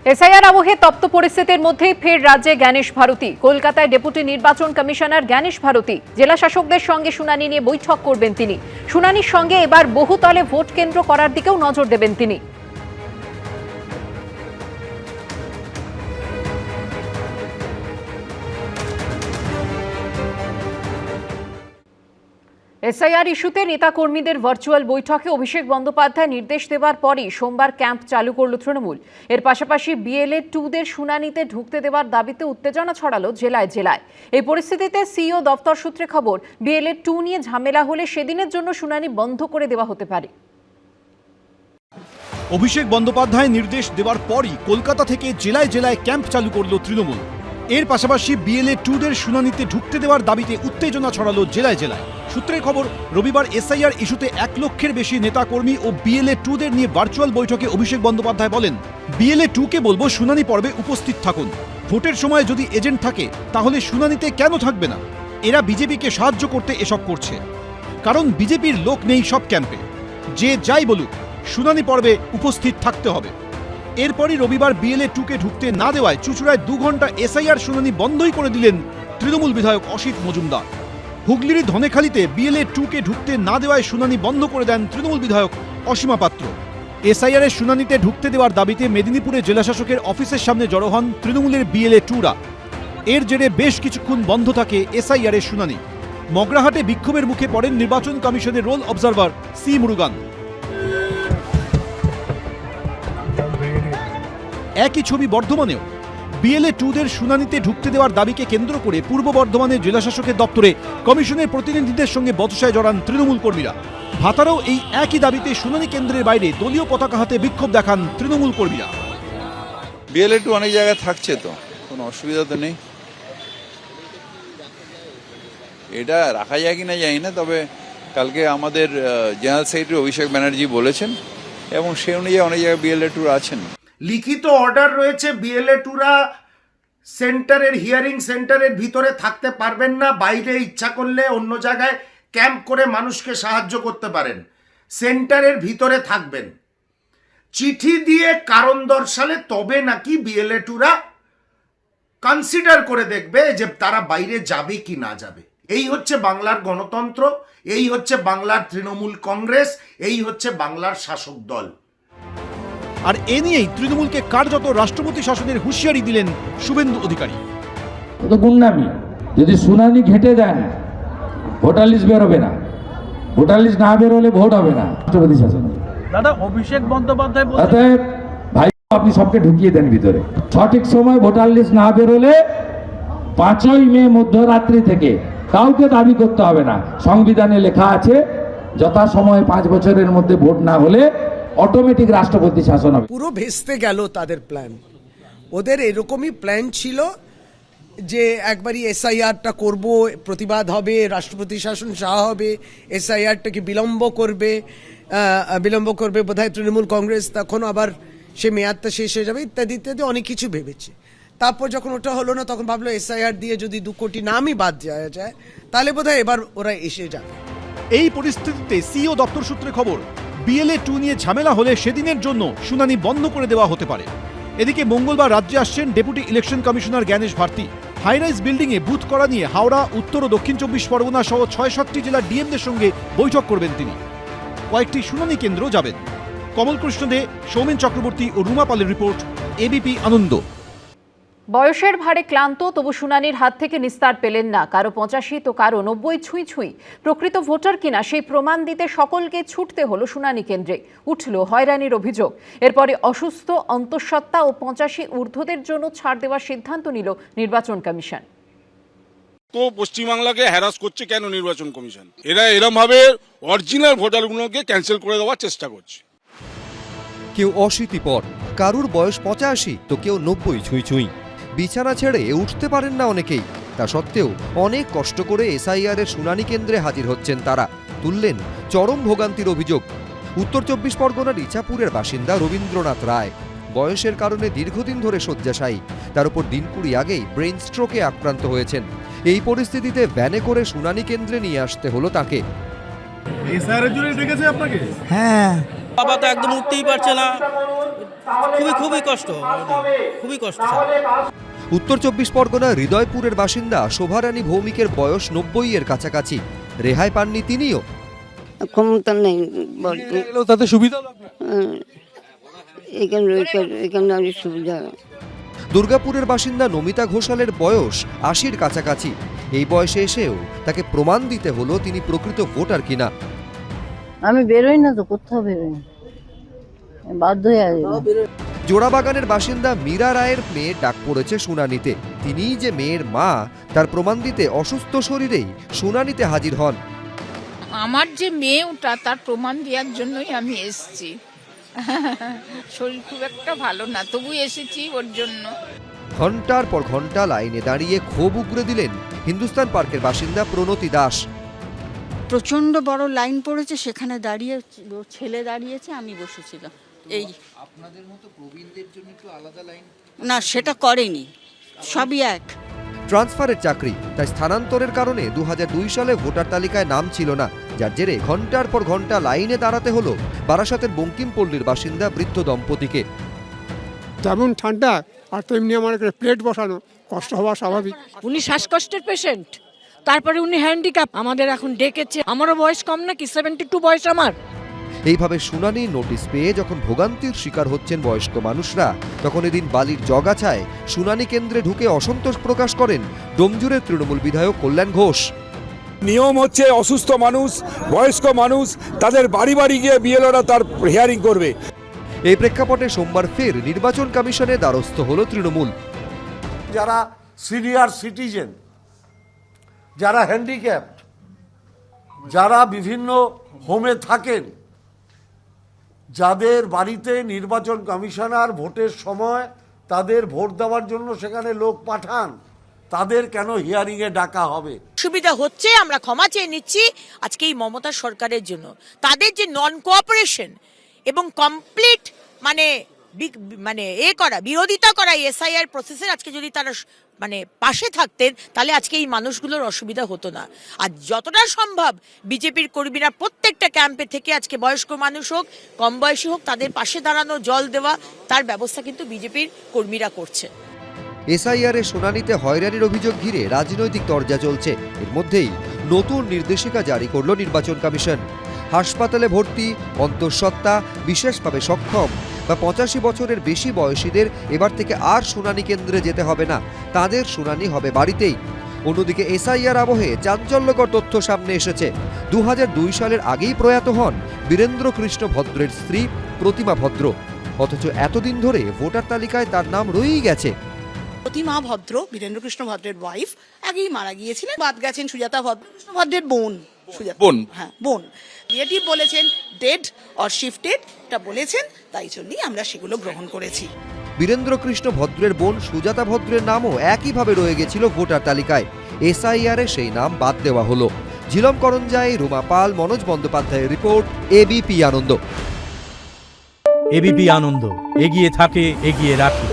SIR আবহে তপ্ত পরিস্থিতির মধ্যেই ফের রাজ্যে জ্ঞানেশ ভারতী। কলকাতায় ডেপুটি নির্বাচন কমিশনার জ্ঞানেশ ভারতী জেলা শাসকদের সঙ্গে শুনানি নিয়ে বৈঠক করবেন তিনি। শুনানির সঙ্গে এবার বহুতলে ভোট কেন্দ্র করার দিকেও নজর দেবেন তিনি। এসআইআর ইস্যুতে নেতাকর্মীদের ভার্চুয়াল বৈঠকে অভিষেক বন্দ্যোপাধ্যায় নির্দেশ দেওয়ার পরই সোমবার ক্যাম্প চালু করল তৃণমূল। এর পাশাপাশি বিএলএ 2দের শুনানিতে ঢুকতে দেওয়ার দাবিতে উত্তেজনা ছড়ালো জেলায় জেলায়। এই পরিস্থিতিতে সিইও দপ্তর সূত্রে খবর, বিএলএ 2 নিয়ে ঝামেলা হলে সেদিনের জন্য শুনানি বন্ধ করে দেওয়া হতে পারে। অভিষেক বন্দ্যোপাধ্যায় নির্দেশ দেওয়ার পরই কলকাতা থেকে জেলায় জেলায় ক্যাম্প চালু করল তৃণমূল। এর পাশাপাশি বিএলএ 2দের শুনানিতে ঢুকতে দেওয়ার দাবিতে উত্তেজনা ছড়ালো জেলায় জেলায়। সূত্রের খবর, রবিবার এসআইআর ইস্যুতে 1 লক্ষের বেশি নেতাকর্মী ও বিএলএ 2দের নিয়ে ভার্চুয়াল বৈঠকে অভিষেক বন্দ্যোপাধ্যায় বলেন, বিএলএ 2কে বলবো শুনানি পর্বে উপস্থিত থাকুন। ভোটের সময় যদি এজেন্ট থাকে তাহলে শুনানিতে কেন থাকবে না? এরা বিজেপিকে সাহায্য করতে এসব করছে, কারণ বিজেপির লোক নেই সব ক্যাম্পে। যে যাই বলুক, শুনানি পর্বে উপস্থিত থাকতে হবে। এরপরই রবিবার বিএলএ 2কে ঢুকতে না দেওয়ায় চুঁচুড়ায় 2 ঘন্টা এসআইআর শুনানি বন্ধই করে দিলেন তৃণমূল বিধায়ক অসিত মজুমদার। হুগলির ধনেখালিতে বিএলএ 2কে ঢুকতে না দেওয়ায় শুনানি বন্ধ করে দেন তৃণমূল বিধায়ক অসীমা পাত্র। এসআইআর এর শুনানিতে ঢুকতে দেওয়ার দাবিতে মেদিনীপুরে জেলাশাসকের অফিসের সামনে জড়ো হন তৃণমূলের বিএলএ 2রা। এর জেরে বেশ কিছুক্ষণ বন্ধ থাকে এসআইআর এর শুনানি। মগরাহাটে বিক্ষোভের মুখে পড়েন নির্বাচন কমিশনের রোল অবজারভার সি মুরুগান। একই ছবি বর্ধমানেও। বিএলএ 2দের শুনানিতে ঢুকতে দেওয়ার দাবিকে কেন্দ্র করে পূর্ব বর্ধমানের জেলাশাসকের দপ্তরে কমিশনের প্রতিনিধিদের সঙ্গে বচসায় জড়ান তৃণমূল কর্মীরা। ভাতারেও এই একই দাবিতে শুনানি কেন্দ্রের বাইরে দলীয় পতাকা হাতে বিক্ষোভ দেখান তৃণমূল কর্মীরা। বিএলএ 2 অনেক জায়গায় থাকছে, তো কোনো অসুবিধা তো নেই। এটা রাখা যায় কিনা জানি না, তবে কালকে আমাদের জেনারেল সেক্রেটারি অভিষেক ব্যানার্জি বলেছেন এবং সেই অনুযায়ী অনেক জায়গায় বিএলএ 2 আছেন। লিখিত অর্ডার রয়েছে, বিএলএ 2রা সেন্টারের হিয়ারিং সেন্টারের ভিতরে থাকতে পারবেন না, বাইরে ইচ্ছা করলে অন্য জায়গায় ক্যাম্প করে মানুষকে সাহায্য করতে পারেন, সেন্টারের ভিতরে থাকবেন। চিঠি দিয়ে কারণ দর্শালে তবে নাকি বিএলএ 2রা কনসিডার করে দেখবে যে তারা বাইরে যাবে কি না যাবে। এই হচ্ছে বাংলার গণতন্ত্র, এই হচ্ছে বাংলার তৃণমূল কংগ্রেস, এই হচ্ছে বাংলার শাসক দল। আর এ নিয়েই তৃণমূলকে কার্যত রাষ্ট্রপতি শাসনের হুঁশিয়ারি দিলেন শুভেন্দু অধিকারী। তো গুন্ডামি, যদি শুনানি ঘেটে দেন ভোটার লিস্ট বেরোবে না, ভোটার লিস্ট না বেরোলে ভোট হবে না রাষ্ট্রপতি শাসন। দাদা, অভিষেক বন্দ্যোপাধ্যায় অতএব ভাই আপনি সবকে ঢুকিয়ে দেন ভিতরে। সঠিক সময় ভোটার লিস্ট না বেরোলে 5ই মে মধ্যরাত্রি থেকে কাউকে দাবি করতে হবে না। সংবিধানে লেখা আছে যথাসময়ে 5 বছরের মধ্যে ভোট না হলে অটোমেটিক রাষ্ট্রপতি শাসন হবে। পুরো ভেস্তে গেল তাদের প্ল্যান। ওদের এরকমই প্ল্যান ছিল যে একবারই এসআইআরটা করব, প্রতিবাদ হবে, রাষ্ট্রপতি শাসন চাওয়া হবে, এসআইআরটাকে বিলম্ব করবে বোধহয় তৃণমূল কংগ্রেস, তখন আবার সে মেয়াদটা শেষ হয়ে যাবে, ইত্যাদি ইত্যাদি অনেক কিছু ভেবেছে। তারপর যখন ওটা হলো না, তখন ভাবলো এসআইআর দিয়ে যদি 2 কোটি নামই বাদ দেওয়া যায় তাহলে বোধহয় এবার ওরা এসে যাবে। এই পরিস্থিতিতে সিইও দপ্তর সূত্রে খবর, বিএলএ 2 নিয়ে ঝামেলা হলে সেদিনের জন্য শুনানি বন্ধ করে দেওয়া হতে পারে। এদিকে মঙ্গলবার রাজ্যে আসছেন deputy election commissioner Gyanesh Bharati. High rise বিল্ডিংয়ে বুথ করা নিয়ে হাওড়া, উত্তর ও দক্ষিণ 24 পরগনা সহ 6-7টি জেলার ডিএমদের সঙ্গে বৈঠক করবেন তিনি। কয়েকটি শুনানি কেন্দ্র যাবেন। কমল কৃষ্ণ দে, সৌমেন চক্রবর্তী ও রুমা পালের রিপোর্ট, এবিপি আনন্দ। বয়সের ভারে ক্লান্ত, তবু শুনানির হাত থেকে নিস্তার পেলেন না। কারো 85 তো কারো 90 ছুঁই ছুঁই। প্রকৃত ভোটার কিনা সেই প্রমাণ দিতে সকলকে ছুটতে হলো শুনানি কেন্দ্রে। উঠল হয়রানির অভিযোগ। এরপরে অসুস্থ, অন্তঃসত্ত্বা ও 85 ঊর্ধ্বদের জন্য ছাড় দেওয়ার সিদ্ধান্ত নিল নির্বাচন কমিশন। তো পশ্চিমবাংলাকে হ্যারাস করছে কেন নির্বাচন কমিশন? এরা এরম ভাবে অরিজিনাল ভোটারগুলোকে ক্যান্সেল করে দেওয়ার চেষ্টা করছে। কেউ 80 পর, কারুর বয়স 85 তো কেউ 90 ছুঁই ছুঁই। বিছানা ছেড়ে উঠতে পারেন না অনেকেই। তা সত্ত্বেও অনেক কষ্ট করে এসআইআর এর শুনানি কেন্দ্রে হাজির হচ্ছেন তারা। তুললেন চরম ভোগান্তির অভিযোগ। উত্তর 24 পরগনার ইছাপুরের বাসিন্দা রবীন্দ্রনাথ রায়। বয়সের কারণে দীর্ঘদিন ধরে শয্যাশায়ী। তার উপর দিন 20 আগেই ব্রেইন স্ট্রোকে আক্রান্ত হয়েছেন। এই পরিস্থিতিতে ভ্যানে করে শুনানি কেন্দ্রে নিয়ে আসতে হলো তাকে। এসআইআর এর জন্য ডেকেছে আপনাকে? হ্যাঁ, বাবা তো একদম উঠতেই পারছে না, খুবই কষ্ট, খুবই কষ্ট। উত্তর 24 পরগনার হৃদয়পুরের বাসিন্দা শোভারানী ভৌমিকের বয়স 90 এর কাছাকাছি। রেহাই পাননি তিনিও। ক্ষমতা নেই বলতে, তাতে সুবিধা এখানে অনেক সুবিধা। দুর্গাপুরের বাসিন্দা নমিতা ঘোষালের বয়স 80-র কাছাকাছি। এই বয়সে এসেও তাকে প্রমাণ দিতে হলো তিনি প্রকৃত ভোটার কিনা। আমি বেরোই না তো, কোথাও বেরোই না, বাধ্য হয়ে আসি। জোড়াবাগানের বাসিন্দা মীরা রায়ের মেয়ের ডাক পড়েছে শুনানিতে। তিনিই যে মেয়ের মা তার প্রমাণ দিতে অসুস্থ শরীরেই শুনানিতে হাজির হন। আমার যে মেয়ে ওটা তার প্রমাণ দেওয়ার জন্যই আমি এসেছি। শরীর খুব একটা ভালো না, তবু এসেছি ওর জন্য। ঘন্টার পর ঘন্টা লাইনে দাঁড়িয়ে ক্ষোভ উগরে দিলেন হিন্দুস্তান পার্কের বাসিন্দা প্রণতি দাস। প্রচন্ড বড় লাইন পড়েছে, সেখানে দাঁড়িয়ে ছেলে দাঁড়িয়েছে, আমি বসেছিলাম। এই আপনাদের মতো প্রবীণদের জন্য একটু আলাদা লাইন না, সেটা করেনি, সবই এক। ট্রান্সফারের চাকরি, তাই স্থানান্তরের কারণে 2002 সালে ভোটার তালিকায় নাম ছিল না, যার জেরে ঘন্টার পর ঘন্টা লাইনে দাঁড়াতে হলো বারাসাতের বঙ্কিমপল্লীর বাসিন্দা বৃদ্ধ দম্পতিকে। যেমন ঠান্ডা আর তেমনি আমার প্লেট বসানো, কষ্ট হওয়া স্বাভাবিক। উনি শ্বাসকষ্টের পেশেন্ট, তারপরে উনি হ্যান্ডিক্যাপ, আমাদের এখন ডেকেছে। আমারও বয়স কম নাকি, 72 বয়স আমার। এইভাবে শুনানির নোটিশ পেয়ে যখন ভোগান্তির শিকার হচ্ছেন বয়স্ক মানুষরা, তখন এদিন বালির জগাছায় শুনানি কেন্দ্রে ঢুকে অসন্তোষ প্রকাশ করেন ডোমজুরের তৃণমূল বিধায়ক কল্যাণ ঘোষ। নিয়ম হচ্ছে অসুস্থ মানুষ, বয়স্ক মানুষ, তাদের বাড়ি বাড়ি গিয়ে বিএলওরা তার হিয়ারিং করবে। এই প্রেক্ষাপটে সোমবার ফের নির্বাচন কমিশনে দ্বারস্থ হল তৃণমূল। যারা সিনিয়র সিটিজেন, যারা হ্যান্ডিক্যাপ, যারা বিভিন্ন হোমে থাকেন, যাদের বাড়িতে নির্বাচন কমিশনার ভোটের সময় তাদের ভোট দেওয়ার জন্য সেখানে লোক পাঠান, তাদের কেন হিয়ারিংয়ে ডাকা হবে? সুবিধা হচ্ছে, আমরা ক্ষমা চেয়ে নিচ্ছি আজকে এই মমতা সরকারের জন্য। তাদের যে নন কোঅপারেশন এবং কমপ্লিট মানে বিরোধিতা করা এসআইআর প্রসেসের, আজকে যদি তারা পাশে থাকতেন তাহলে আজকে এই মানুষগুলোর অসুবিধা হতো না। আর যতটা সম্ভব বিজেপির কর্মীরা প্রত্যেকটা ক্যাম্পে থেকে আজকে বয়স্ক মানুষ হোক, কম বয়সী হোক, তাদের পাশে দাঁড়ানো, জল দেওয়া, তার ব্যবস্থা কিন্তু বিজেপির কর্মীরা করছে। এসআইআরের শুনানিতে হয়রানির অভিযোগ ঘিরে রাজনৈতিক তরজা চলছে। এর মধ্যেই নতুন নির্দেশিকা জারি করল নির্বাচন কমিশন। হাসপাতালে ভর্তি, অন্তঃসত্ত্বা, বিশেষভাবে সক্ষম বা 85 বছরের বেশি বয়সীদের এবার থেকে আর শুনানি কেন্দ্রে যেতে হবে না, তাদের শুনানি হবে বাড়িতেই। অন্যদিকে এসআইআর আবহে চাঞ্চল্যকর তথ্য সামনে এসেছে। 2002 সালের আগেই প্রয়াত হন বীরেন্দ্র কৃষ্ণ ভদ্রের স্ত্রী প্রতিমা ভদ্র, অথচ এতদিন ধরে ভোটার তালিকায় তার নাম রয়েই গেছে। প্রতিমা ভদ্র, বীরেন্দ্র কৃষ্ণ ভদ্রের ওয়াইফ, আগেই মারা গিয়েছিলেন। বাদ গেছেন সুজাতা ভদ্র, কৃষ্ণ ভদ্রের বোন। হ্যাঁ, বোন। রিলেটিভ বলেছেন ডেড অর শিফটেড, এটা বলেছেন, তাই জন্যই আমরা সেগুলো গ্রহণ করেছি। বীরেন্দ্র কৃষ্ণ ভদ্রের বোন সুজাতা ভদ্রের নামও একইভাবে রয়ে গেছিল ভোটার তালিকায়। এসআইআরে সেই নাম বাদ দেওয়া হলো। ঝিলম করঞ্জাই, রুমা পাল, মনোজ বন্দ্যোপাধ্যায়ের রিপোর্ট, এবিপি আনন্দ। এবিপি আনন্দ, এগিয়ে থাকে, এগিয়ে রাখে।